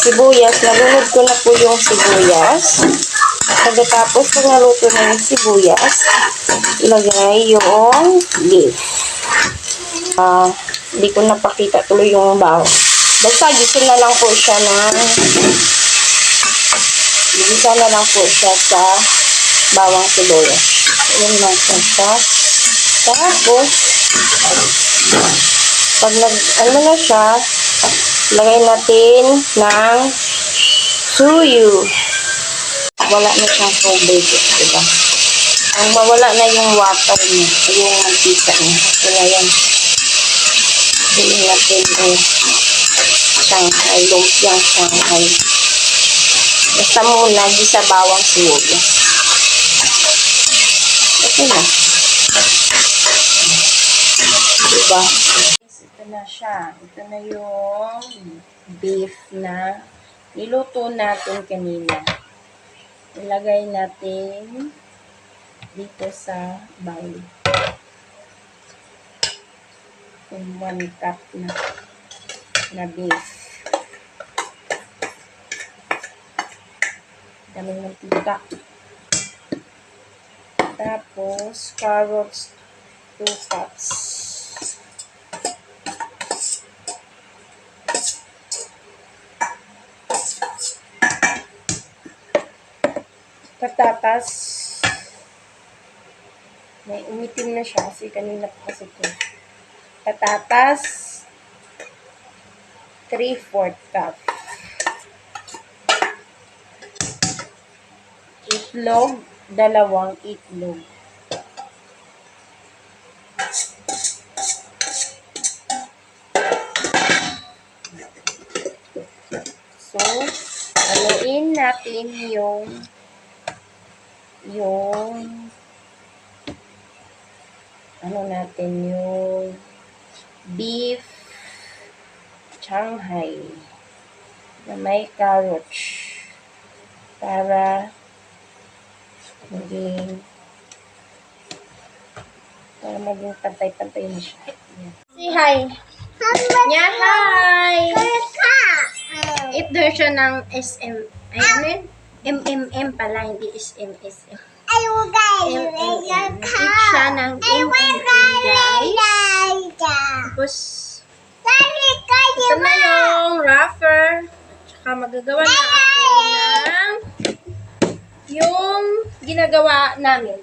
sibuyas. Nalunod ko na po yung sibuyas. Pagkatapos, pag naluto na yung sibuyas, ilagay yung beef. Hindi ko napakita tuloy yung baho. Basta gisa na lang po siya sa bawang sibuyas. Ayan lang po siya. Tapos, pag na siya, lagay natin ng suyu. Wala na siyang tubig, diba? Ang mawala na yung water niya, yung mantika niya. Kaya yan. Bilhin natin yung Shanghai, lumpiang Shanghai. Basta muna, sa bawang sibuyas. Okay na. Diba? Ito na siya. Ito na yung beef na niluto natin kanina. Ilagay natin dito sa bowl. Yung 1 cup na beef. Daming mantika. Tapos, carrots, 2 cups. Patatas. May umitim na siya kasi kanina pa kasi ito. Patatas, 3/4 cup. Itlog, 2 itlog. So, haluin natin yung beef Shanghai na may carrots para maging pantay-pantay na siya. Say hi! Yeah, hi! Ito siya ng SM. Ay, ano yun? MMM pala, hindi SM. Eat siya ng MMM, guys. Tapos, ito na yung wrapper. Tsaka magagawa na ako ng yung ginagawa namin.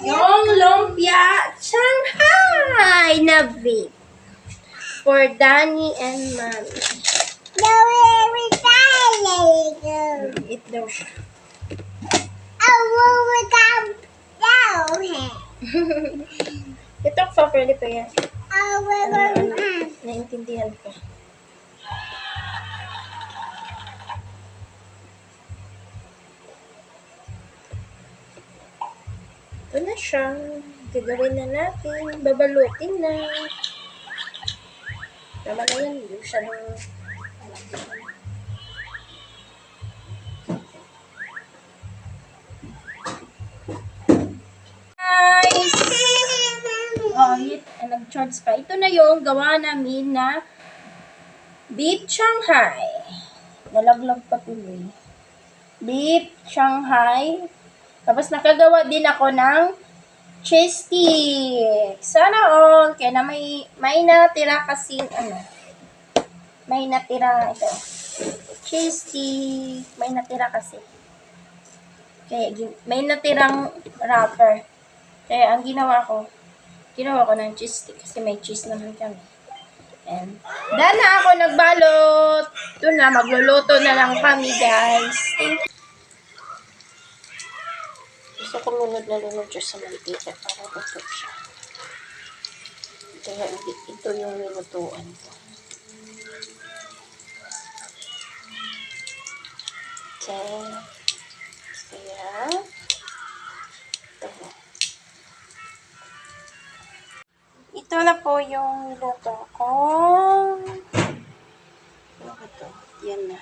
Yung lumpia Shanghai na vape for Danny and Mommy. Eat daw siya. Ito sa pwede pa yan. Naintindihan ko. Ito na siya. Gagawin na natin. Babalutin na. Tama na yan. Hindi siya ng... Guys! Oh, nag-charge pa. Ito na yung gawa namin na beef Shanghai. Nalaglag pa tuloy. Beef Shanghai. Tapos nakagawa din ako ng cheese stick. Sana all. Kaya na may natira kasi may natira ito. Cheese stick. May natira kasi. Kaya may natirang wrapper. Kaya ang ginawa ko ng cheese stick kasi may cheese naman kami. And dahil na ako nagbalot. Ito na, magluluto na lang kami, guys. Thank you. Gusto ko lunod na lunod siya sa mantika para luto siya. Kaya ito yung nilutuan ko. Okay. Kaya ito na po yung niluto ko. Ano ito? Yan na.